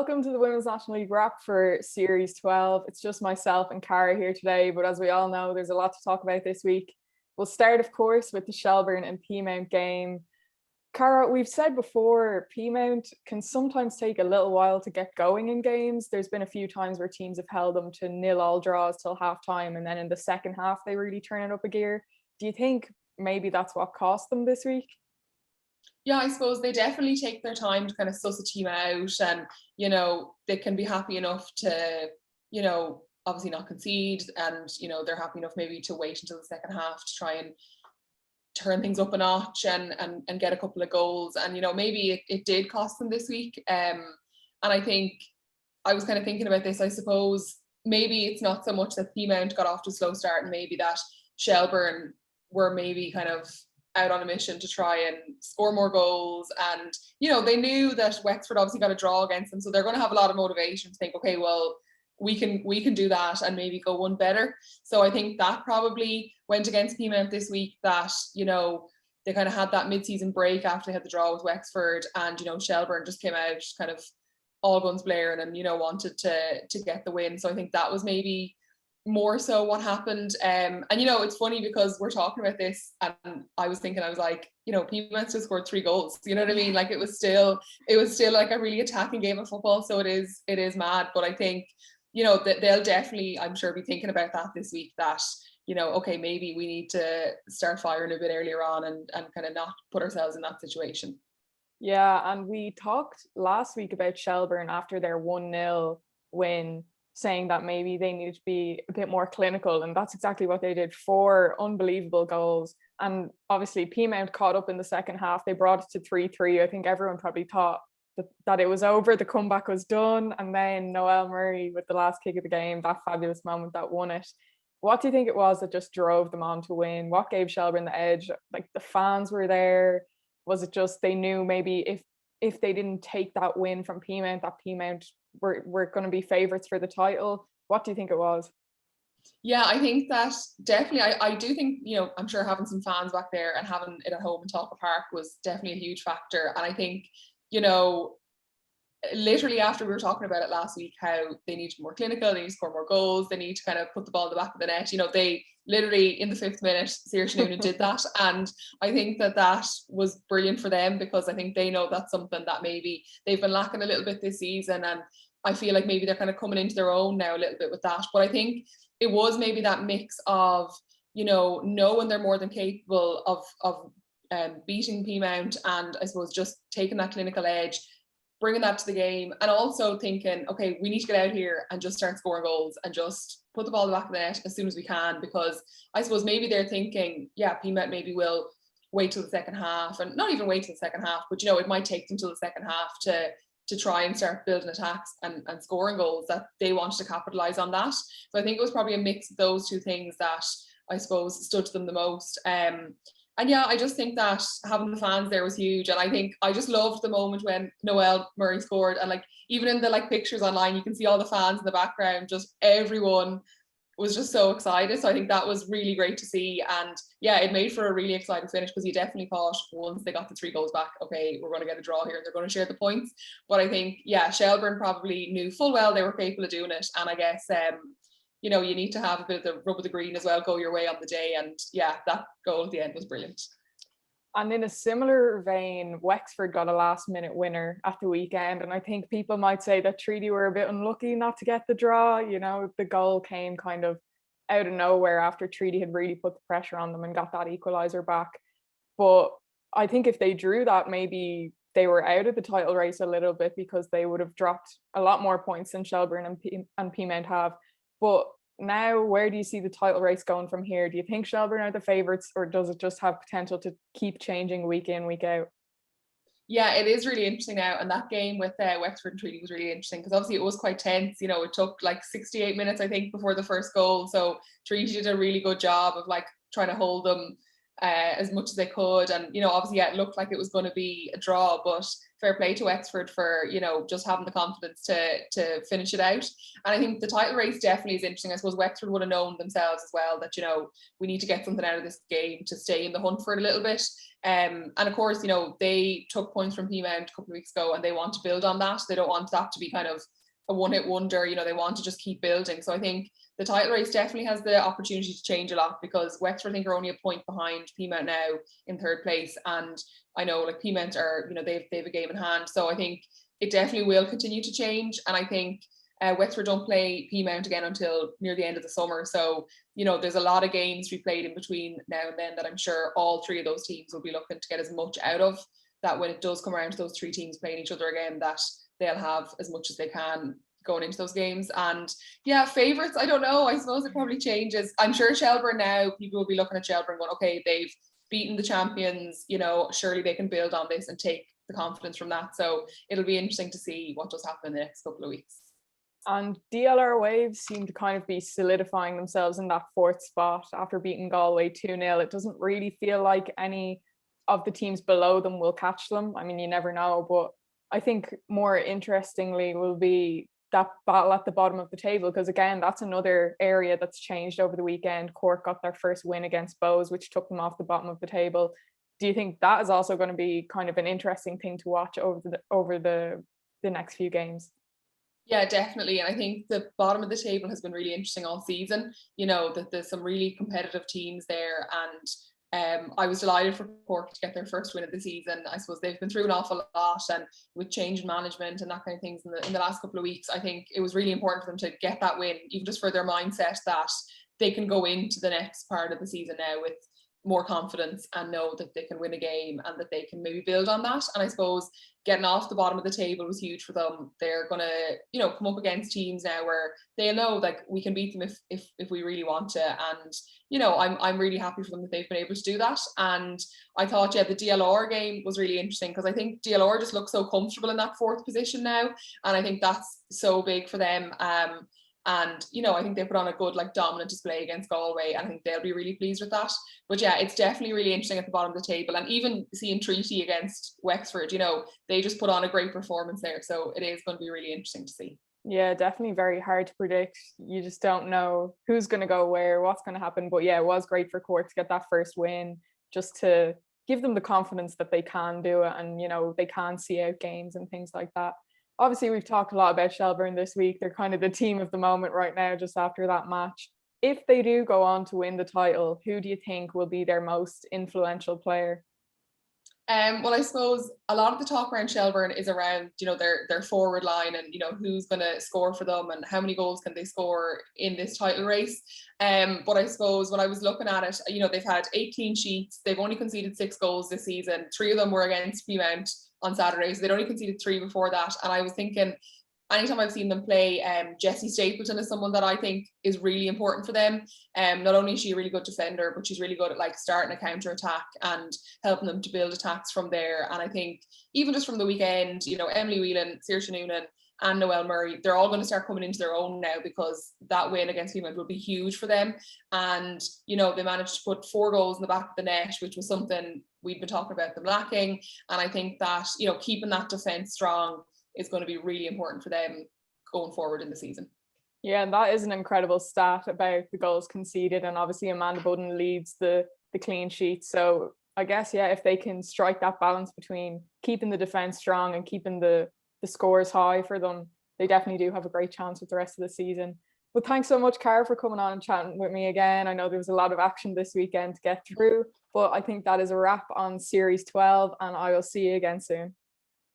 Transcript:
welcome to the Women's National League wrap for Series 12. It's just myself and Cara here today, but as we all know, there's a lot to talk about this week. We'll start, of course, with the Shelbourne and Peamount game. Cara, we've said before, Peamount can sometimes take a little while to get going in games. There's been a few times where teams have held them to 0-0 draws till halftime, and then in the second half, they really turn it up a gear. Do you think maybe that's what cost them this week? Yeah, I suppose they definitely take their time to kind of suss a team out, and they can be happy enough to obviously not concede, and they're happy enough maybe to wait until the second half to try and turn things up a notch and get a couple of goals. And maybe it did cost them this week, and I think I was kind of thinking about this. I suppose maybe it's not so much that Peamount got off to a slow start, and maybe that Shelbourne were maybe kind of out on a mission to try and score more goals. And they knew that Wexford obviously got a draw against them, so they're going to have a lot of motivation to think, okay, well, we can do that and maybe go one better. So I think that probably went against Peamount this week, that they kind of had that mid-season break after they had the draw with Wexford, and Shelbourne just came out kind of all guns blaring and wanted to get the win. So I think that was maybe more so what happened. And it's funny because we're talking about this and I was like, Peamount still scored 3 goals. You know what I mean? Like it was still like a really attacking game of football. So it is mad. But I think, that they'll definitely, I'm sure, be thinking about that this week, that, okay, maybe we need to start firing a bit earlier on and kind of not put ourselves in that situation. Yeah, and we talked last week about Shelbourne after their 1-0 win, saying that maybe they needed to be a bit more clinical, and that's exactly what they did. 4 unbelievable goals, and obviously Peamount caught up in the second half. They brought it to 3-3. I think everyone probably thought that it was over, the comeback was done, and then Noelle Murray with the last kick of the game, that fabulous moment that won it. What do you think it was that just drove them on to win? What gave Shelbourne the edge? Like, the fans were there. Was it just they knew maybe if they didn't take that win from Peamount, that Peamount were going to be favourites for the title? What do you think it was? Yeah, I think that definitely, I do think, I'm sure having some fans back there and having it at home in Talca Park was definitely a huge factor. And I think, literally after we were talking about it last week, how they need to be more clinical, they need to score more goals, they need to kind of put the ball in the back of the net. They literally in the 5th minute, Saoirse Noonan did that. And I think that was brilliant for them, because I think they know that's something that maybe they've been lacking a little bit this season. And I feel like maybe they're kind of coming into their own now a little bit with that. But I think it was maybe that mix of, knowing they're more than capable of beating Peamount, and I suppose just taking that clinical edge, bringing that to the game, and also thinking, okay, we need to get out here and just start scoring goals and just put the ball in the back of the net as soon as we can. Because I suppose maybe they're thinking, yeah, Peamount maybe will wait till the second half, and not even wait till the second half, but it might take them till the second half to try and start building attacks and scoring goals, that they wanted to capitalize on that. So I think it was probably a mix of those two things that I suppose stood to them the most. And yeah, I just think that having the fans there was huge. And I think I just loved the moment when Noelle Murray scored, and like even in the pictures online, you can see all the fans in the background, just everyone was just so excited. So I think that was really great to see. And yeah, it made for a really exciting finish, because you definitely thought once they got the 3 goals back, okay, we're going to get a draw here, they're going to share the points. But I think, yeah, Shelbourne probably knew full well they were capable of doing it. And I guess, you need to have a bit of the rub of the green as well, go your way on the day. And yeah, that goal at the end was brilliant. And in a similar vein, Wexford got a last minute winner at the weekend. And I think people might say that Treaty were a bit unlucky not to get the draw. The goal came kind of out of nowhere after Treaty had really put the pressure on them and got that equaliser back. But I think if they drew that, maybe they were out of the title race a little bit, because they would have dropped a lot more points than Shelbourne and Peamount have. But now, where do you see the title race going from here? Do you think Shelbourne are the favourites, or does it just have potential to keep changing week in, week out? Yeah, it is really interesting now. And that game with Wexford and Treaty was really interesting, because obviously it was quite tense. It took like 68 minutes, I think, before the first goal. So Treaty did a really good job of trying to hold them as much as they could. And, obviously, yeah, it looked like it was going to be a draw, but fair play to Wexford for, just having the confidence to finish it out. And I think the title race definitely is interesting. I suppose Wexford would have known themselves as well that, we need to get something out of this game to stay in the hunt for it a little bit. And of course, they took points from Peamount a couple of weeks ago and they want to build on that. They don't want that to be kind of a one-hit wonder. They want to just keep building. So I think the title race definitely has the opportunity to change a lot, because Wexford, I think, are only a point behind Peamount now in third place. And I know, like, Peamount are, they've a game in hand. So I think it definitely will continue to change. And I think Wexford don't play Peamount again until near the end of the summer. So, there's a lot of games to be played in between now and then that I'm sure all three of those teams will be looking to get as much out of, that when it does come around to those three teams playing each other again, that they'll have as much as they can going into those games. And yeah, favourites, I don't know. I suppose it probably changes. I'm sure Shelburne now, people will be looking at Shelburne going, okay, they've beaten the champions, surely they can build on this and take the confidence from that. So it'll be interesting to see what does happen in the next couple of weeks. And DLR Waves seem to kind of be solidifying themselves in that fourth spot after beating Galway 2-0. It doesn't really feel like any of the teams below them will catch them. I mean, you never know, but I think more interestingly will be that battle at the bottom of the table, because again, that's another area that's changed over the weekend. Cork got their first win against Bows, which took them off the bottom of the table. Do you think that is also going to be kind of an interesting thing to watch over the next few games? Yeah, definitely. And I think the bottom of the table has been really interesting all season. That there's some really competitive teams there, and I was delighted for Cork to get their first win of the season. I suppose they've been through an awful lot, and with change in management and that kind of things in the last couple of weeks, I think it was really important for them to get that win, even just for their mindset that they can go into the next part of the season now with more confidence and know that they can win a game and that they can maybe build on that. And I suppose getting off the bottom of the table was huge for them. They're gonna, come up against teams now where they'll know, like, we can beat them if we really want to. And I'm really happy for them that they've been able to do that. And I thought, yeah, the DLR game was really interesting, because I think DLR just looks so comfortable in that fourth position now, and I think that's so big for them. And, I think they put on a good, like, dominant display against Galway, and I think they'll be really pleased with that. But yeah, it's definitely really interesting at the bottom of the table. And even seeing Treaty against Wexford, they just put on a great performance there. So it is going to be really interesting to see. Yeah, definitely very hard to predict. You just don't know who's going to go where, what's going to happen. But yeah, it was great for Cork to get that first win, just to give them the confidence that they can do it, and, they can see out games and things like that. Obviously, we've talked a lot about Shelburne this week. They're kind of the team of the moment right now, just after that match. If they do go on to win the title, who do you think will be their most influential player? Well, I suppose a lot of the talk around Shelburne is around, their forward line, and, who's going to score for them and how many goals can they score in this title race. But I suppose when I was looking at it, they've had 8 clean sheets. They've only conceded 6 goals this season. 3 of them were against Peamount on Saturday. So they'd only conceded 3 before that. And I was thinking, anytime I've seen them play, Jessie Stapleton is someone that I think is really important for them. Not only is she a really good defender, but she's really good at, like, starting a counter attack and helping them to build attacks from there. And I think even just from the weekend, Emily Whelan, Saoirse Noonan, and Noelle Murray, they're all going to start coming into their own now, because that win against Peamount will be huge for them. And, they managed to put 4 goals in the back of the net, which was something we'd been talking about them lacking. And I think that, keeping that defence strong is going to be really important for them going forward in the season. Yeah, and that is an incredible stat about the goals conceded. And obviously Amanda Budden leads the clean sheet. So I guess, yeah, if they can strike that balance between keeping the defence strong and keeping the scores high for them, they definitely do have a great chance with the rest of the season. But thanks so much, Cara, for coming on and chatting with me again. I know there was a lot of action this weekend to get through, but I think that is a wrap on Series 12, and I will see you again soon.